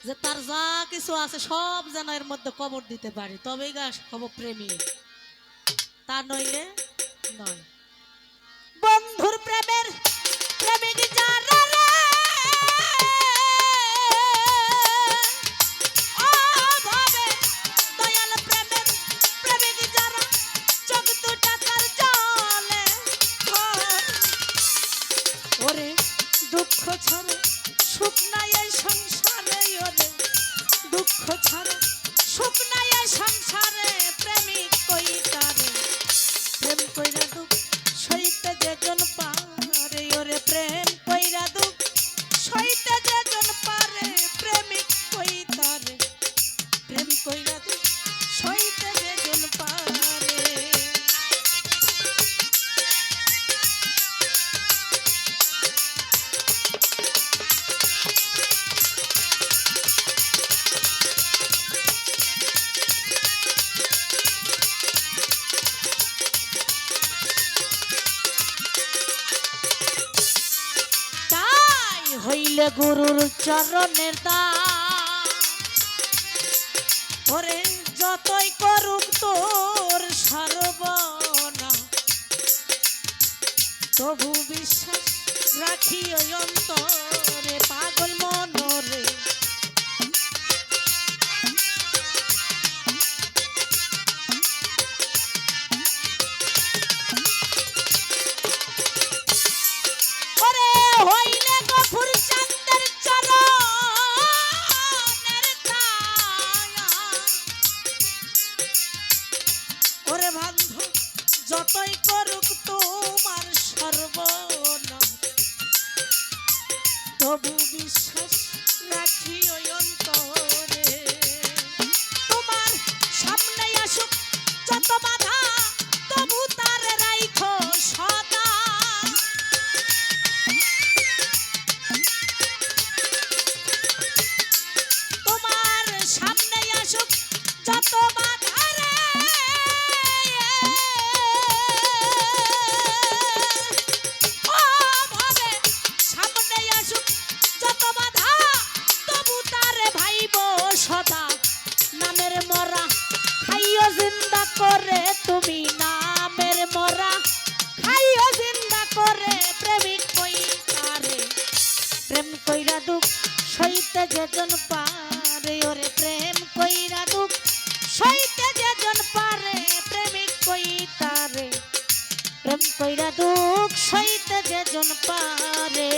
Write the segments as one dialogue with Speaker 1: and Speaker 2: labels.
Speaker 1: যে তার যা কিছু আছে সব যেন এর মধ্যে কবর দিতে পারি, তবেই গা হব প্রেমী, তা নইলে নয়। বন্ধুর প্রেমের প্রেমিক যারা রে, অভাবে দয়াল প্রেমের প্রেমিক যারা, চোখ দুটা তার জলে ওরে দুঃখ ছাড়া সুখ নাই এই সংসারে, ওরে দুঃখ ছাড়া সুখ নাই এই সংসারে, প্রেমিক কইতারে প্রেম কইরা দুঃখ সইতে যেজন পারে, ওরে প্রেম কইরা দুঃখ সইতে যেজন পারে, প্রেমিক কইতারে প্রেম কইরা দুঃখ সইতে যেজন পারে। হইলে গুরুর চরণের দান, ওরে যতই করুক তোর সর্বনা, তবু বিশ্বাস রাখি ওই অন্তরে, পাগল মনরে ওরে হইলে গফুর চাঁদের চরণের ছায়া, ওরে বান্ধব যতই করুক তোমার সর্বনাশ, তবু বিশ্বাস রাখি ওই অন্তরে, তোমার সামনে আসুক যত বাধা, তবু তার রাইখো সদা, তোমার সামনে আসুক যত বাধা রে, ও ভাবে সামনে আসুক যত বাধা, তবু তারে ভাইব সদা, নামের মরা খাইও জিন্দা করে তুমি, নামের মরা খাইও জিন্দা করে, প্রেমিক কইতারে প্রেম কইরা দুঃখ সইতে যেজন পারে, ওরে প্রেম কইরা দুঃখ সইতে যেজন পারে, প্রেমিক কইতারে প্রেম কইরা দুঃখ সইতে যেজন পারে।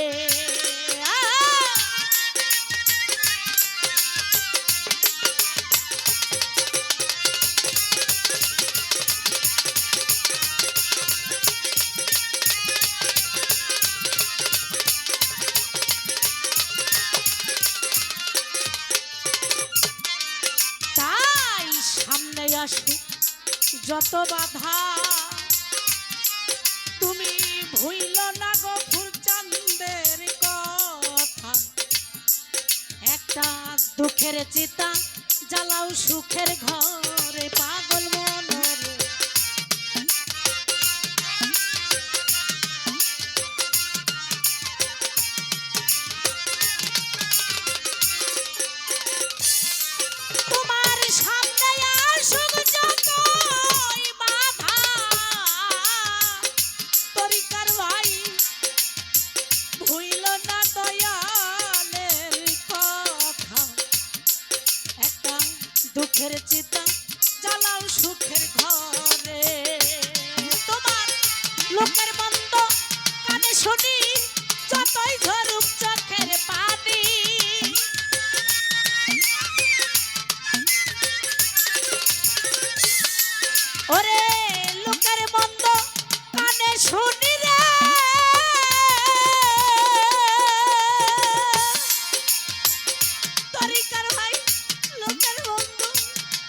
Speaker 1: তাই সামনে আসুক যত বাধা, তুমি ভুইল না গফুর চাঁদের কথা, একটা দুঃখের চিতা জ্বালাও সুখের ঘরে, পাগল মনরে তোমার সামনে আসুক যতই বাধা, তরিকার ভাই ভুইল না দয়ালের কথা, একটা দুঃখের চিতা জ্বালাও সুখের ঘরে, তোমার লোকের মন্দ কানে শুনি যতই ঝরুক চোখের পানি, ওরে লোকের মন্দ কানে শুনি রে, তরিকার ভাই লোকের মন্দ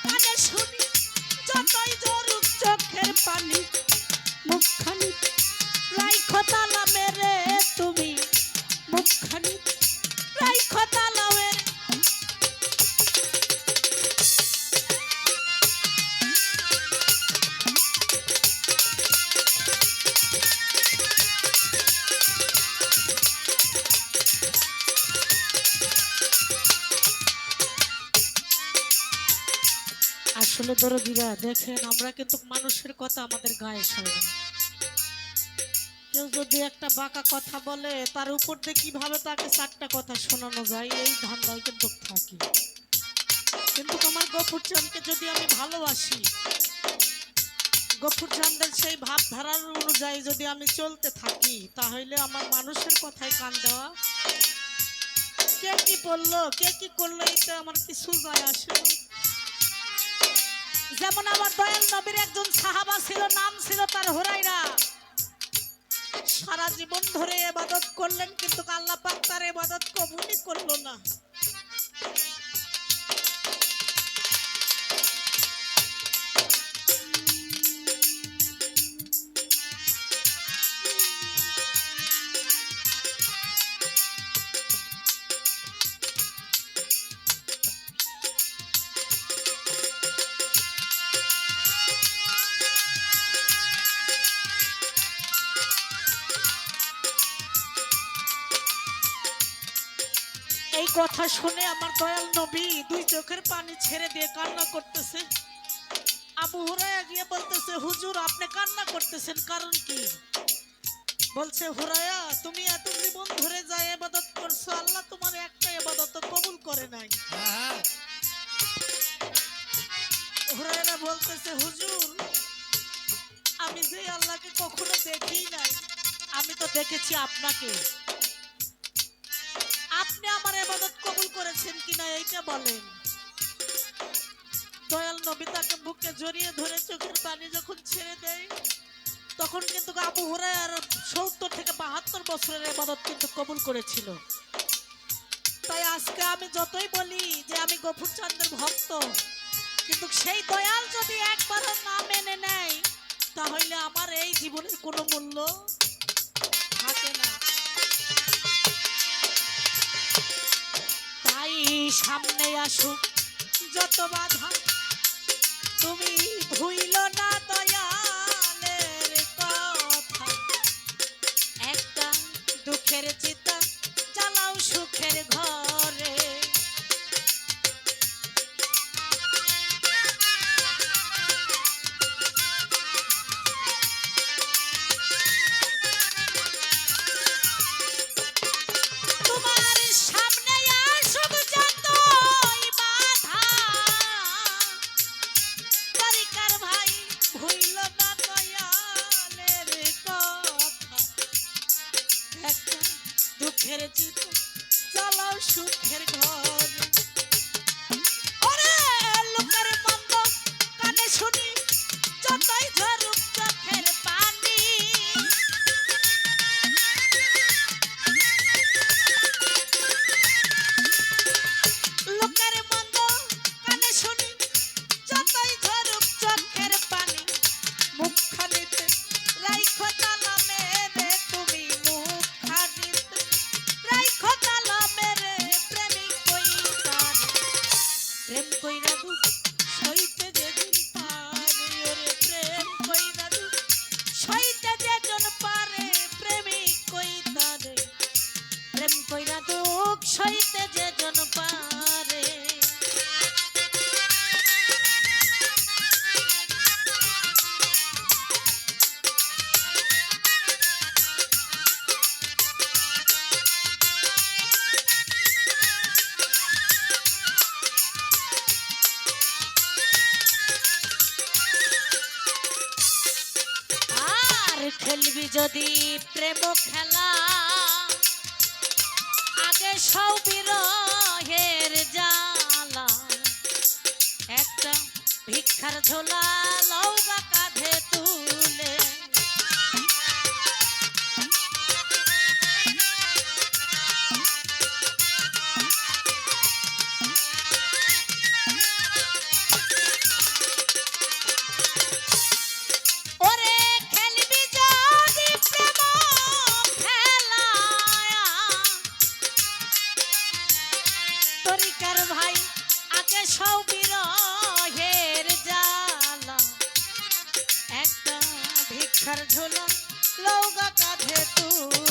Speaker 1: কানে শুনি যতই জরুক চোখের পানি, মুখখানি রাইখো তালা মেরে তুমি, মুখখানি রাইখো তালা মেরে, আসলে দরদিরা দেখেন, আমরা কিন্তু মানুষের কথা আমাদের গায়ে সয় না। কেউ যদি একটা বাঁকা কথা বলে তার উপর দিয়ে কিভাবে তাকে চারটা কথা শোনানো যায়, এই ধান্দায় কিন্তু থাকি। কিন্তু আমার গফুরচাঁদকে যদি আমি ভালোবাসি, গফুরচাঁদের সেই ভাবধারার অনুযায়ী যদি আমি চলতে থাকি, তাহলে আমার মানুষের কথায় কান দেওয়া, কে কি বললো কে কি করলো, এটা আমার কিছু যায় আসে না। যেমন আমার দয়াল নবীর একজন সাহাবা ছিল, নাম ছিল তার হুরায়রা। সারা জীবন ধরে ইবাদত করলেন, কিন্তু আল্লাহ পাক তার ইবাদত কবুলই করলো না। এই কথা শুনে আমার দয়াল নবী দুই চোখের পানি ছেড়ে দিয়ে কান্না করতেছে। আবু হুরায়রা গিয়ে বলতেছে, হুজুর আপনি কান্না করতেছেন কারণ কি? বলছে, হুরায়রা তুমি এত জীবন ধরে যা ইবাদত করছো, আল্লাহ তোমার একটা ইবাদত কবুল করে নাই। হুরায়রা বলতেছে, হুজুর আমি যে আল্লাহকে কখনো দেখি নাই, আমি তো দেখেছি আপনাকে। আপনি আমার ইবাদত কবুল করেছেন কিনা এইটা বলেন। দয়াল নবী তাকে বুকে জড়িয়ে ধরে চোখের পানি যখন ছেড়ে দেয়, তখন কিন্তু আবু হুরায়রা ৭০ থেকে ৭২ বছরের ইবাদত কিন্তু কবুল করেছিল। তাই আজকে আমি যতই বলি যে আমি গফুরচাঁদের ভক্ত, কিন্তু সেই দয়াল যদি একবারও না মেনে নেয়, তাহলে আমার এই জীবনের কোনো মূল্য থাকে না। তাই সামনে আসুক যত বাধা, তুমি ভুইল না দয়ালের কথা। একটা দুঃখের চিতা জ্বালাও সুখের ঘরে। তোমার সামনে আসুক যতই বাধা, তরিকার ভাই ভুইল না দয়ালের কথা। একটা দুঃখের চিতা জ্বালাও সুখের ঘরে। ওরে লোকের মন্দ কানে শুনি, যতই ঝরুক চোখের পানি। লোকের মন্দ কানে শুনি, যতই ঝরুক চোখের পানি। মুখখানিতে রাইখো তালা মেরে, তুমি মুখখানিতে রাইখো তালা মেরে। প্রেমিক কইতার প্রেম কইরা দুঃখ সইতে যেদিন পারে, ওরে প্রেম কইরা দুঃখ সইতে যেজন পারে। প্রেমিক কইতারে প্রেম কইরা দুঃখ সইতে যেজন পারে। আর খেলবি যদি প্রেম খেলা, আগে সব বিরহের জ্বালা। একটা ভিক্ষার ঝোলা লওগা কাঁধে তুলে। ওরে খেলবি যদি প্রেম খেলা, তরিকার ভাই আগে সব বিরহের জ্বালা। একটা ভিক্ষার ঝোলা লওগা কাঁধে তুলে।